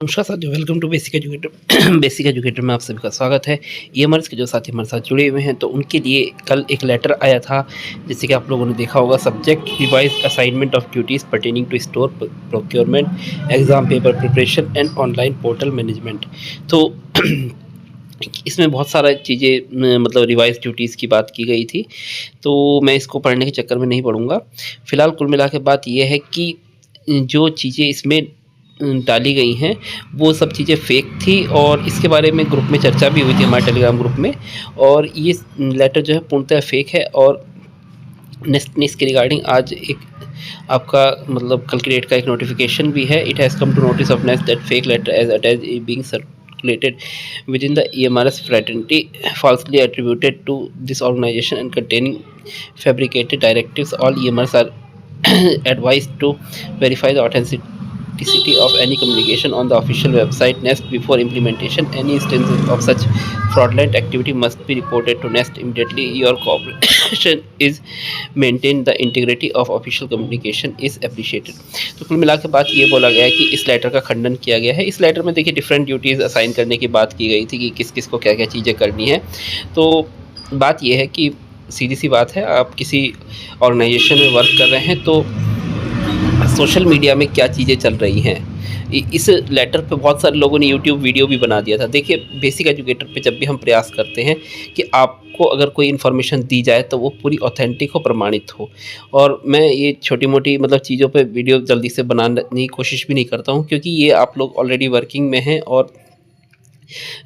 नमस्कार साथियों, welcome to basic educator. Basic educator में आप सभी का स्वागत है। ईएमआरएस के जो साथी हमारे साथ जुड़े हुए हैं, तो उनके लिए कल एक लेटर आया था, जैसे कि आप लोगों ने देखा होगा। Subject revise assignment of duties pertaining to store procurement, exam paper preparation and online portal management. तो इसमें बहुत सारा चीज़ें मतलब रिवाइज ड्यूटीज़ की बात की गई थी, तो मैं इसको पढ़ने के चक्कर में नहीं पढ़ूँगा। फ़िलहाल कुल मिला के बात ये है कि जो चीज़ें इसमें डाली गई हैं, वो सब चीज़ें फ़ेक थी और इसके बारे में ग्रुप में चर्चा भी हुई थी हमारे टेलीग्राम ग्रुप में। और ये लेटर जो है पूर्णतः फ़ेक है। और नेक्स्ट इसके रिगार्डिंग आज एक आपका मतलब कल की डेट का एक नोटिफिकेशन भी है। It has come to notice of next that fake letter as attach being circulated within the EMRS fraternity falsely attributed to this organization and containing fabricated directives. All EMRs are advised to verify the authenticity of any communication on the official website NEST before implementation. Any instances of such fraudulent activity must be reported to NEST immediately. Your cooperation is maintain the integrity of official communication is appreciated. तो कुल मिला के बात ये बोला गया है कि इस लेटर का खंडन किया गया है। इस लेटर में देखिए डिफरेंट ड्यूटीज़ असाइन करने की बात की गई थी कि किस किस को क्या क्या चीज़ें करनी है। तो बात ये है कि सीधी सी बात है, आप किसी ऑर्गेनाइजेशन में वर्क कर रहे हैं तो सोशल मीडिया में क्या चीज़ें चल रही हैं, इस लेटर पे बहुत सारे लोगों ने यूट्यूब वीडियो भी बना दिया था। देखिए, बेसिक एजुकेटर पे जब भी हम प्रयास करते हैं कि आपको अगर कोई इन्फॉर्मेशन दी जाए तो वो पूरी ऑथेंटिक हो, प्रमाणित हो। और मैं ये छोटी मोटी मतलब चीज़ों पे वीडियो जल्दी से बनाने की कोशिश भी नहीं करता हूँ, क्योंकि ये आप लोग ऑलरेडी वर्किंग में हैं और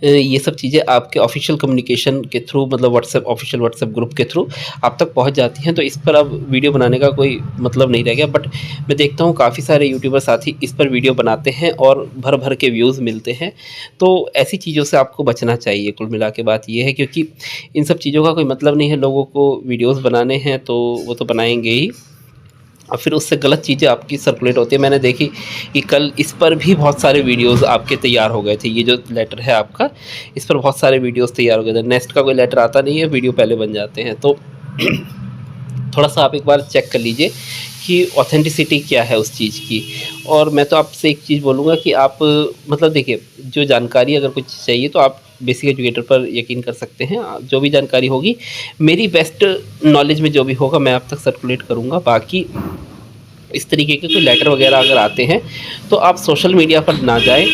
ये सब चीज़ें आपके ऑफिशियल कम्युनिकेशन के थ्रू मतलब व्हाट्सएप ऑफिशियल व्हाट्सएप ग्रुप के थ्रू आप तक पहुंच जाती हैं। तो इस पर अब वीडियो बनाने का कोई मतलब नहीं रह गया। बट मैं देखता हूँ काफ़ी सारे यूट्यूबर साथी इस पर वीडियो बनाते हैं और भर भर के व्यूज़ मिलते हैं। तो ऐसी चीज़ों से आपको बचना चाहिए। कुल मिला के बात ये है, क्योंकि इन सब चीज़ों का कोई मतलब नहीं है। लोगों को वीडियोज़ बनाने हैं तो वो तो बनाएंगे ही, और फिर उससे गलत चीज़ें आपकी सर्कुलेट होती है। मैंने देखी कि कल इस पर भी बहुत सारे वीडियोज़ आपके तैयार हो गए थे। ये जो लेटर है आपका, इस पर बहुत सारे वीडियोज़ तैयार हो गए थे। नेक्स्ट का कोई लेटर आता नहीं है, वीडियो पहले बन जाते हैं। तो थोड़ा सा आप एक बार चेक कर लीजिए कि ऑथेंटिसिटी क्या है उस चीज़ की। और मैं तो आपसे एक चीज़ बोलूँगा कि आप मतलब देखिए, जो जानकारी अगर कुछ चाहिए तो आप बेसिक एजुकेटर पर यकीन कर सकते हैं। जो भी जानकारी होगी मेरी बेस्ट नॉलेज में जो भी होगा मैं आप तक सर्कुलेट करूँगा। बाकी इस तरीके के कोई लेटर वगैरह अगर आते हैं तो आप सोशल मीडिया पर ना जाएं।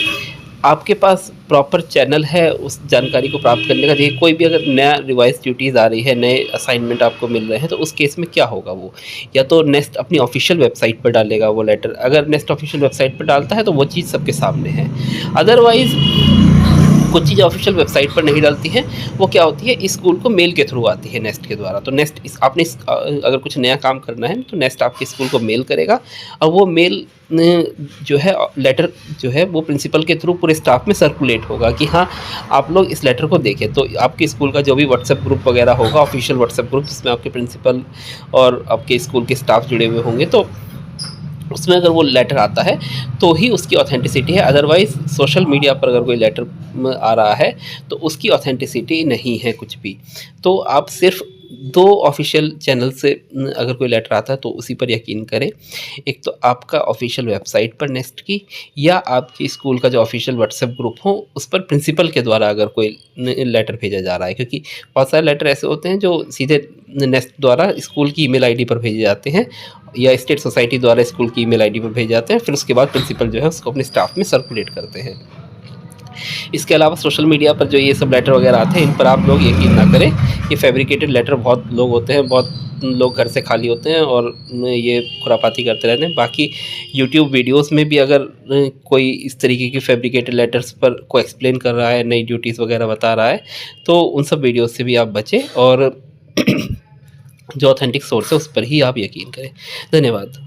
आपके पास प्रॉपर चैनल है उस जानकारी को प्राप्त करने का। देखिए, कोई भी अगर नया रिवाइज ड्यूटीज़ आ रही है, नए असाइनमेंट आपको मिल रहे हैं, तो उस केस में क्या होगा, वो या तो नेस्ट अपनी ऑफिशियल वेबसाइट पर डालेगा वो लेटर। अगर नेस्ट ऑफिशियल वेबसाइट पर डालता है तो वो चीज़ सबके सामने है। अदरवाइज़ कुछ चीज़ें ऑफिशियल वेबसाइट पर नहीं डालती हैं, वो क्या होती है स्कूल को मेल के थ्रू आती है नेस्ट के द्वारा। तो नेस्ट आपने अगर कुछ नया काम करना है तो नेस्ट आपके स्कूल को मेल करेगा, और वो मेल जो है लेटर जो है वो प्रिंसिपल के थ्रू पूरे स्टाफ में सर्कुलेट होगा कि हाँ, आप लोग इस लेटर को देखें। तो आपके स्कूल का जो भी व्हाट्सएप ग्रुप वगैरह होगा, ऑफिशियल व्हाट्सएप ग्रुप जिसमें आपके प्रिंसिपल और आपके स्कूल के स्टाफ जुड़े हुए होंगे, तो उसमें अगर वो लेटर आता है तो ही उसकी ऑथेंटिसिटी है। अदरवाइज़ सोशल मीडिया पर अगर कोई लेटर आ रहा है तो उसकी ऑथेंटिसिटी नहीं है कुछ भी। तो आप सिर्फ दो ऑफिशियल चैनल से अगर कोई लेटर आता है तो उसी पर यकीन करें। एक तो आपका ऑफिशियल वेबसाइट पर नेस्ट की, या आपके स्कूल का जो ऑफिशियल व्हाट्सएप ग्रुप हो उस पर प्रिंसिपल के द्वारा अगर कोई लेटर भेजा जा रहा है। क्योंकि बहुत सारे लेटर ऐसे होते हैं जो सीधे नेस्ट द्वारा स्कूल की ईमेल आईडी पर भेजे जाते हैं, या स्टेट सोसाइटी द्वारा स्कूल की ईमेल आईडी पर भेजे जाते हैं। फिर उसके बाद प्रिंसिपल जो है उसको अपने स्टाफ में सर्कुलेट करते हैं। इसके अलावा सोशल मीडिया पर जो ये सब लेटर वगैरह आते हैं, इन पर आप लोग यकीन ना करें। ये फैब्रिकेटेड लेटर बहुत लोग होते हैं, बहुत लोग घर से खाली होते हैं और ये खुरापाती करते रहते हैं। बाकी यूट्यूब वीडियोस में भी अगर कोई इस तरीके की फैब्रिकेटेड लेटर्स पर को एक्सप्लेन कर रहा है, नई ड्यूटीज़ वगैरह बता रहा है, तो उन सब वीडियोज़ से भी आप बचें और जो ऑथेंटिक सोर्स है उस पर ही आप यकीन करें। धन्यवाद।